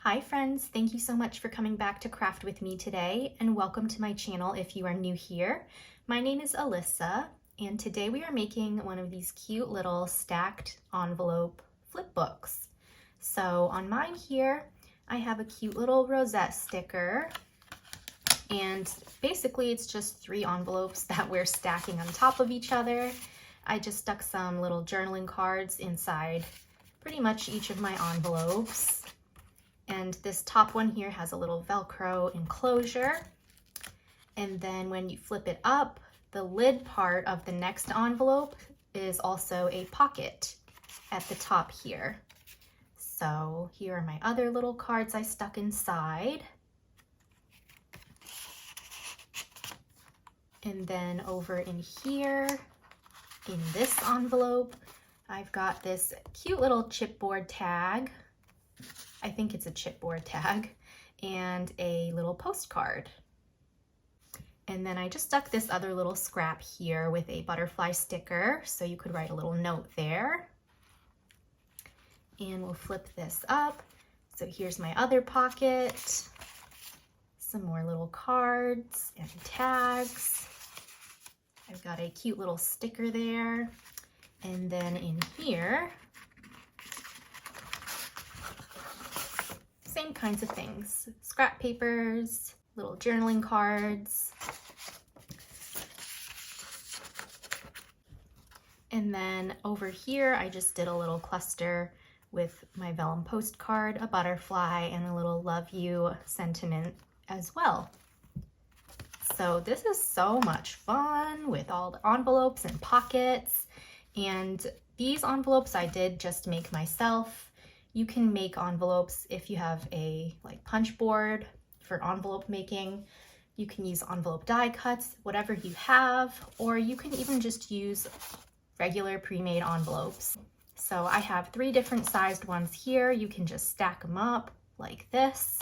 Hi friends, thank you so much for coming back to craft with me today, and welcome to my channel if you are new here. My name is Alyssa, and today we are making one of these cute little stacked envelope flip books. So on mine here, I have a cute little rosette sticker, and basically it's just 3 envelopes that we're stacking on top of each other. I just stuck some little journaling cards inside pretty much each of my envelopes. And this top one here has a little Velcro enclosure. And then when you flip it up, the lid part of the next envelope is also a pocket at the top here. So here are my other little cards I stuck inside. And then over in here, in this envelope, I've got this cute little chipboard tag. I think it's a chipboard tag, and a little postcard. And then I just stuck this other little scrap here with a butterfly sticker, so you could write a little note there. And we'll flip this up. So here's my other pocket, some more little cards and tags. I've got a cute little sticker there. And then in here, same kinds of things, scrap papers, little journaling cards. And then over here, I just did a little cluster with my vellum postcard, a butterfly, and a little love you sentiment as well. So this is so much fun with all the envelopes and pockets. And these envelopes I did just make myself. You can make envelopes if you have a punch board for envelope making. You can use envelope die cuts, whatever you have, or you can even just use regular pre-made envelopes. So I have 3 different sized ones here. You can just stack them up like this.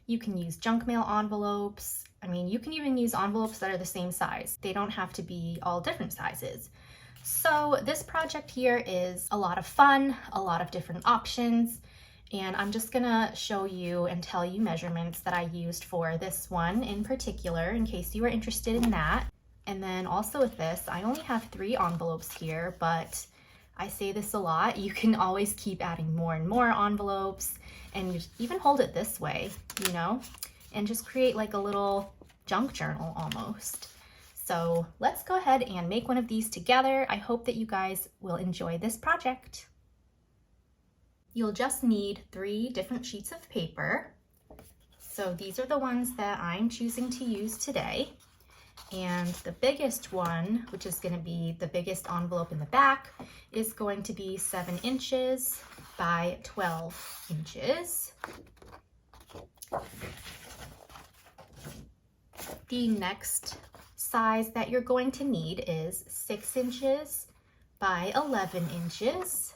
You can use junk mail envelopes. I mean, you can even use envelopes that are the same size. They don't have to be all different sizes. So this project here is a lot of fun, a lot of different options, and I'm just gonna show you and tell you measurements that I used for this one in particular in case you are interested in that. And then also with this, I only have 3 envelopes here, but I say this a lot, you can always keep adding more and more envelopes, and just even hold it this way, you know, and just create like a little junk journal almost. So let's go ahead and make one of these together. I hope that you guys will enjoy this project. You'll just need 3 different sheets of paper. So these are the ones that I'm choosing to use today. And the biggest one, which is going to be the biggest envelope in the back, is going to be 7 inches by 12 inches. The next size that you're going to need is 6 inches by 11 inches.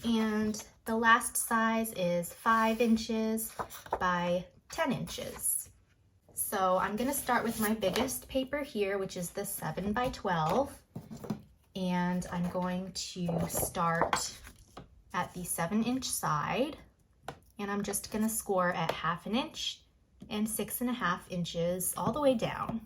And the last size is 5 inches by 10 inches. So I'm going to start with my biggest paper here, which is the 7 by 12. And I'm going to start at the 7-inch side. And I'm just going to score at 1/2 inch and 6.5 inches all the way down.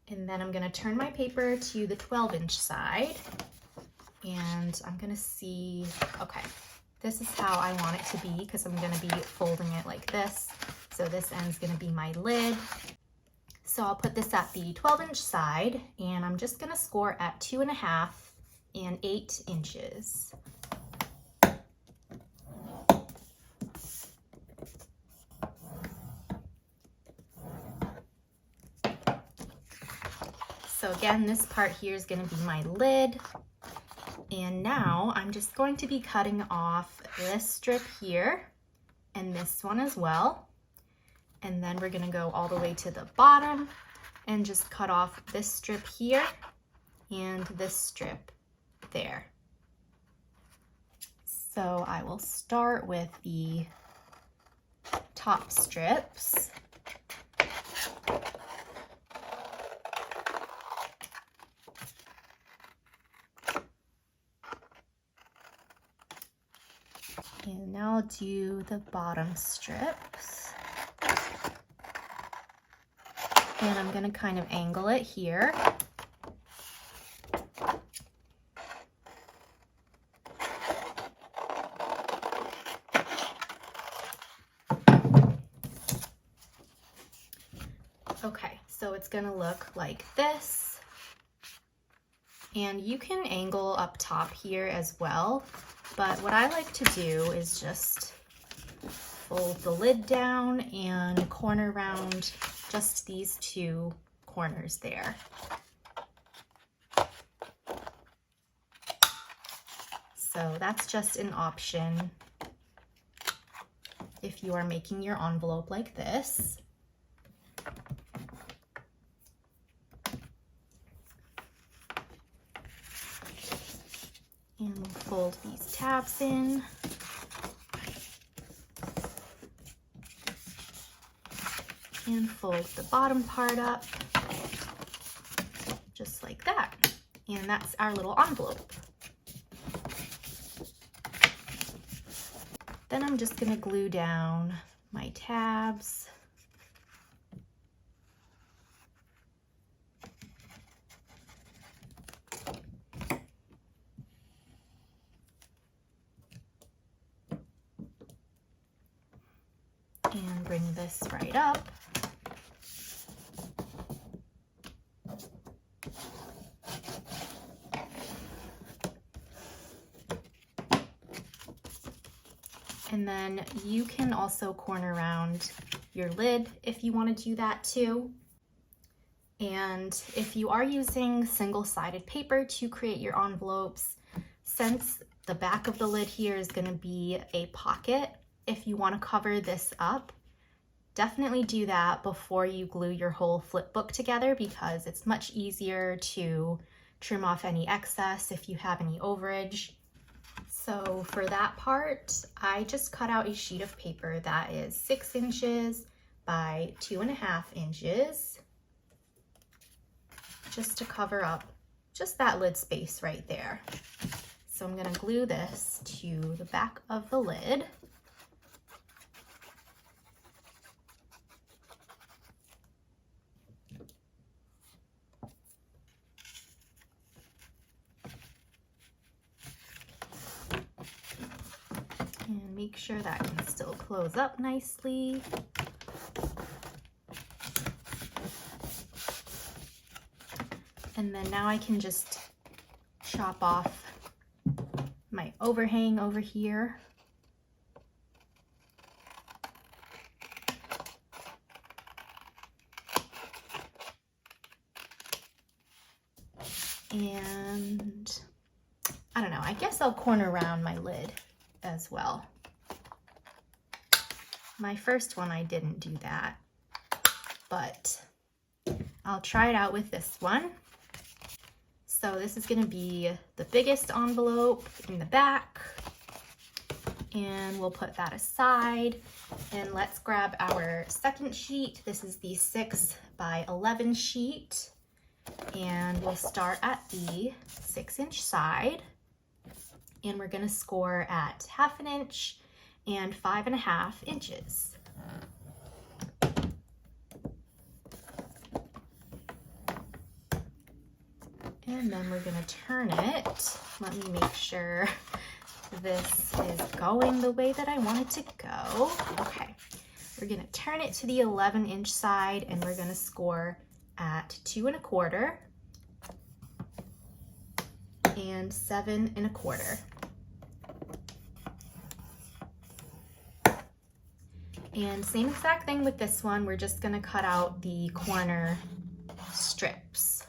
And then I'm going to turn my paper to the 12-inch side, and I'm going to see, okay, this is how I want it to be because I'm going to be folding it like this. So this end's going to be my lid. So I'll put this at the 12-inch side, and I'm just going to score at 2.5 and 8 inches. So again, this part here is going to be my lid. And now I'm just going to be cutting off this strip here and this one as well. And then we're gonna go all the way to the bottom and just cut off this strip here and this strip there. So I will start with the top strips. And now I'll do the bottom strips. And I'm gonna kind of angle it here. Okay, so it's gonna look like this. And you can angle up top here as well, but what I like to do is just fold the lid down and corner round just these two corners there. So that's just an option if you are making your envelope like this. And we'll fold these tabs in. And fold the bottom part up, just like that. And that's our little envelope. Then I'm just gonna glue down my tabs. And bring this right up. And then you can also corner around your lid if you want to do that too. And if you are using single-sided paper to create your envelopes, since the back of the lid here is going to be a pocket, if you want to cover this up, definitely do that before you glue your whole flip book together, because it's much easier to trim off any excess if you have any overage. So for that part, I just cut out a sheet of paper that is 6 inches by 2.5 inches, just to cover up just that lid space right there. So I'm gonna glue this to the back of the lid. And make sure that can still close up nicely. And then now I can just chop off my overhang over here. And I don't know, I guess I'll corner around my lid as well. My first one I didn't do that, but I'll try it out with this one. So this is going to be the biggest envelope in the back, and we'll put that aside. And let's grab our second sheet. This is the 6 by 11 sheet, and we'll start at the 6-inch side. And we're gonna score at 1/2 inch and 5.5 inches. And then we're gonna turn it. Let me make sure this is going the way that I want it to go. Okay, we're gonna turn it to the 11-inch side, and we're gonna score at 2.25 and 7.25. And same exact thing with this one, we're just gonna cut out the corner strips.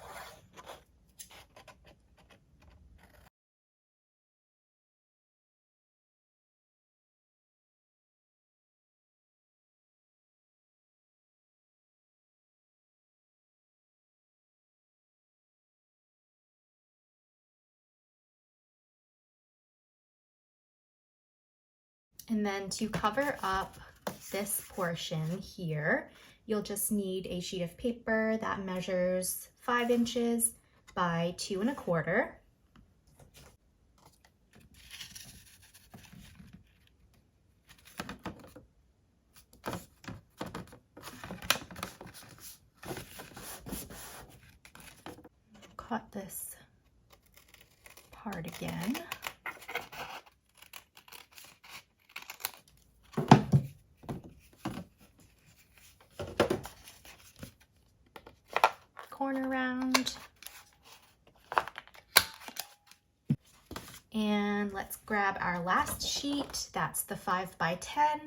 And then to cover up this portion here, you'll just need a sheet of paper that measures 5 inches by 2 1/4. Cut this part again. Corner round. And let's grab our last sheet. That's the 5 by 10.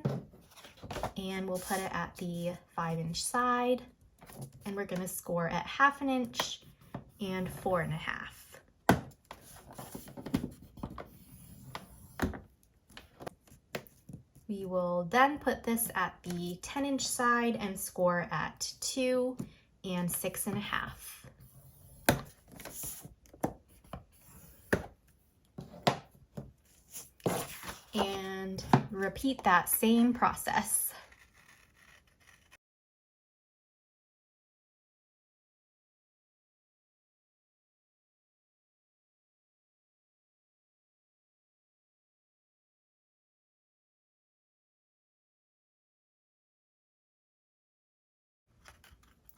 And we'll put it at the 5-inch side. And we're going to score at 1/2 inch and 4 1/2. We will then put this at the 10-inch side and score at 2 and 6 1/2. And repeat that same process.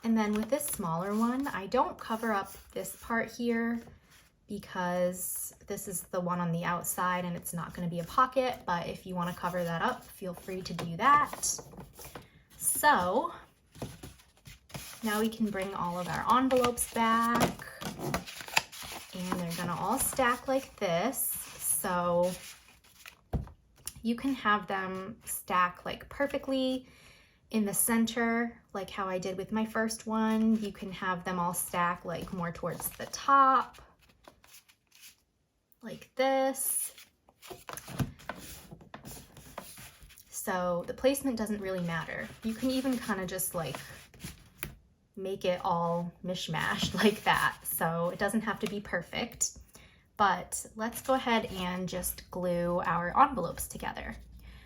And then with this smaller one, I don't cover up this part here because this is the one on the outside and it's not going to be a pocket, but if you want to cover that up, feel free to do that. So now we can bring all of our envelopes back, and they're going to all stack like this. So you can have them stack like perfectly in the center, like how I did with my first one. You can have them all stack like more towards the top, like this. So the placement doesn't really matter. You can even kind of just like make it all mishmashed like that. So it doesn't have to be perfect, but let's go ahead and just glue our envelopes together.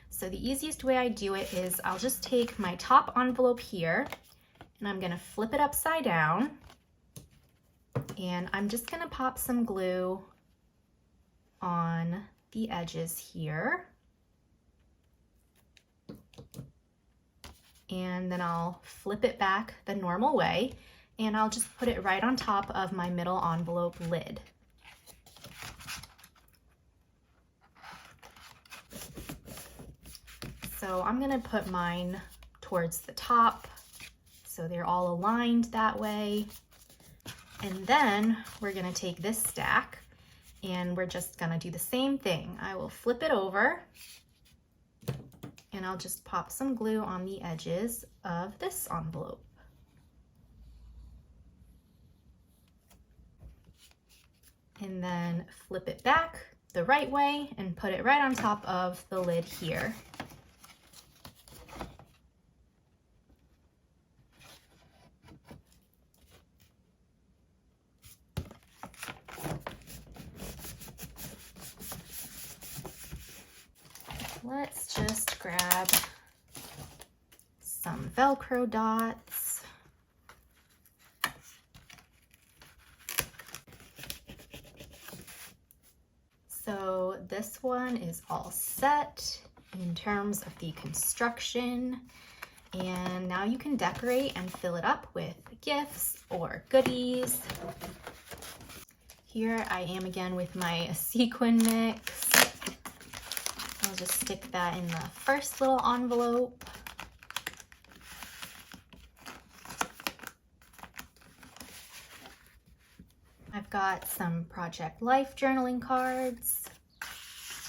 So the easiest way I do it is I'll just take my top envelope here and I'm gonna flip it upside down, and I'm just gonna pop some glue on the edges here. And then I'll flip it back the normal way, and I'll just put it right on top of my middle envelope lid. So I'm gonna put mine towards the top so they're all aligned that way. And then we're gonna take this stack and we're just gonna do the same thing. I will flip it over and I'll just pop some glue on the edges of this envelope. And then flip it back the right way and put it right on top of the lid here. Let's just grab some Velcro dots. So this one is all set in terms of the construction, and now you can decorate and fill it up with gifts or goodies. Here I am again with my sequin mix. I'll just stick that in the first little envelope. I've got some Project Life journaling cards.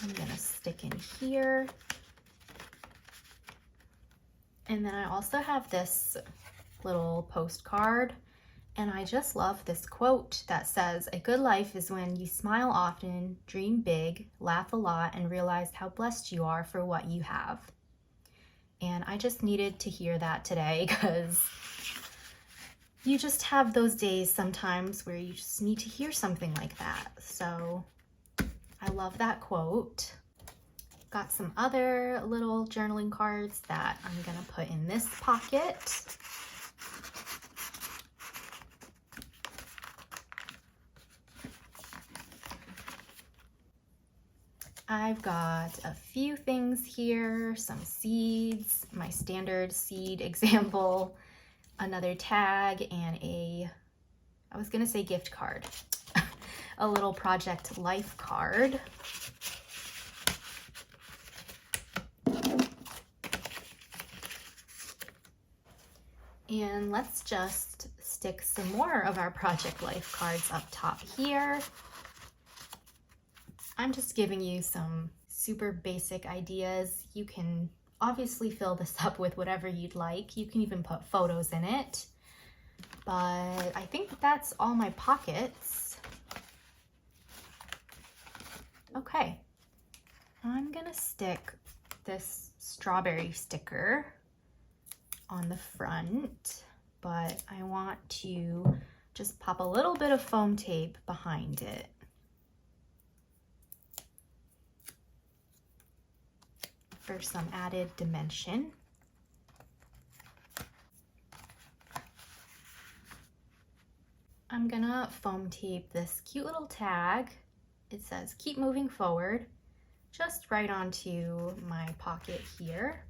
I'm gonna stick in here. And then I also have this little postcard, and I just love this quote that says, "A good life is when you smile often, dream big, laugh a lot, and realize how blessed you are for what you have." And I just needed to hear that today, because you just have those days sometimes where you just need to hear something like that. So I love that quote. Got some other little journaling cards that I'm gonna put in this pocket. I've got a few things here, some seeds, my standard seed example, another tag, and I was gonna say gift card, a little Project Life card. And let's just stick some more of our Project Life cards up top here. I'm just giving you some super basic ideas. You can obviously fill this up with whatever you'd like. You can even put photos in it. But I think that's all my pockets. Okay, I'm gonna stick this strawberry sticker on the front, but I want to just pop a little bit of foam tape behind it. For some added dimension. I'm gonna foam tape this cute little tag. It says keep moving forward, just right onto my pocket here.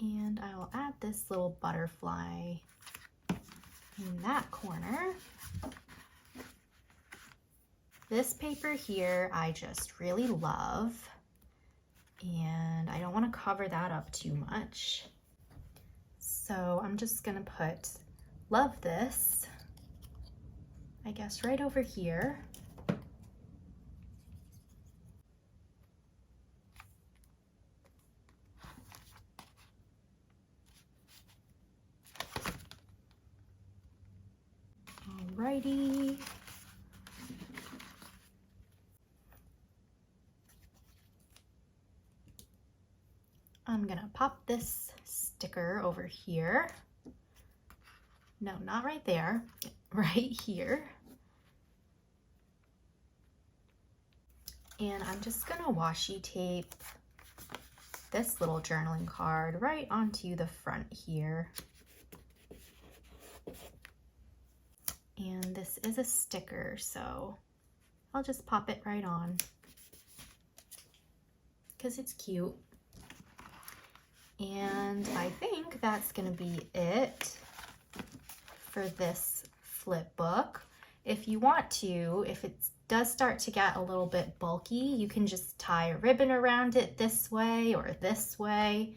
And I will add this little butterfly in that corner. This paper here I just really love, and I don't want to cover that up too much. So I'm just gonna put love this, I guess, right over here. Alrighty. I'm gonna pop this sticker over here. No, not right there, right here. And I'm just gonna washi tape this little journaling card right onto the front here. And this is a sticker, so I'll just pop it right on because it's cute. And I think that's gonna be it for this flip book. If you want to, if it does start to get a little bit bulky, you can just tie a ribbon around it this way or this way.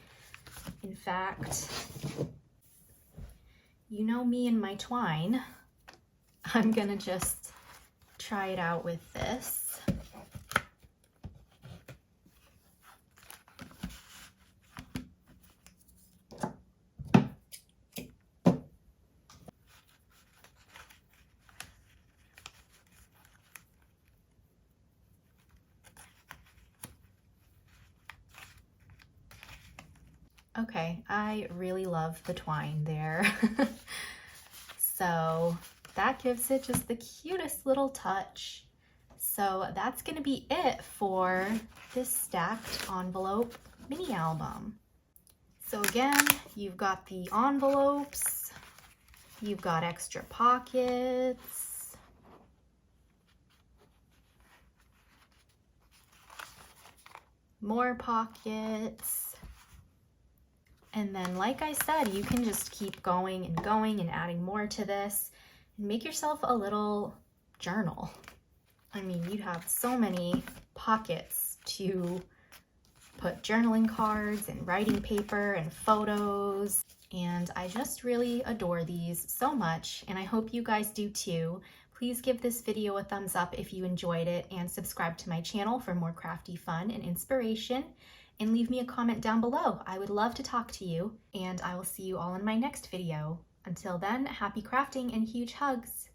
In fact, you know me and my twine. I'm gonna just try it out with this. Okay, I really love the twine there. So that gives it just the cutest little touch. So that's gonna be it for this stacked envelope mini album. So again, you've got the envelopes, you've got extra pockets, more pockets. And then, like I said, you can just keep going and adding more to this and make yourself a little journal. I mean, you'd have so many pockets to put journaling cards and writing paper and photos. And I just really adore these so much, and I hope you guys do too. Please give this video a thumbs up if you enjoyed it, and subscribe to my channel for more crafty fun and inspiration. And leave me a comment down below. I would love to talk to you, and I will see you all in my next video. Until then, happy crafting and huge hugs.